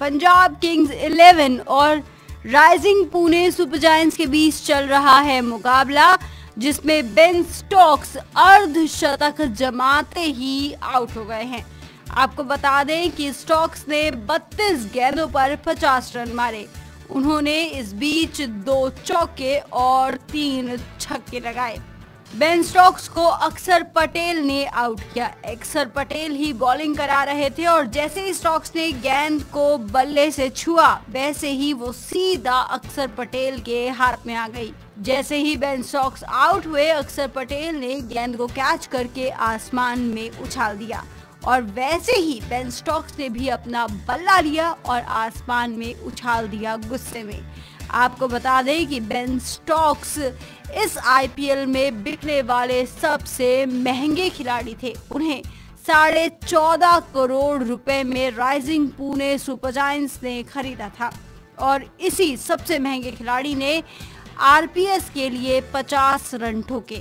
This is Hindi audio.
पंजाब किंग्स 11 और राइजिंग पुणे सुपर जायंट्स के बीच चल रहा है मुकाबला, जिसमें बेन स्टोक्स अर्धशतक जमाते ही आउट हो गए हैं। आपको बता दें कि स्टोक्स ने 32 गेंदों पर 50 रन मारे। उन्होंने इस बीच 2 चौके और 3 छक्के लगाए। बेन स्टोक्स को अक्षर पटेल ने आउट किया। अक्षर पटेल ही बॉलिंग करा रहे थे और जैसे ही स्टोक्स ने गेंद को बल्ले से छुआ, वैसे ही वो सीधा अक्षर पटेल के हाथ में आ गई। जैसे ही बेन स्टोक्स आउट हुए, अक्षर पटेल ने गेंद को कैच करके आसमान में उछाल दिया और वैसे ही बेन स्टोक्स ने भी अपना बल्ला लिया और आसमान में उछाल दिया गुस्से में। आपको बता दें कि बेन स्टोक्स इस आईपीएल में बिकने वाले सबसे महंगे खिलाड़ी थे। उन्हें 14.5 करोड़ रुपए में राइजिंग पुणे सुपर जायंट्स ने खरीदा था और इसी सबसे महंगे खिलाड़ी ने आरपीएस के लिए 50 रन ठोके।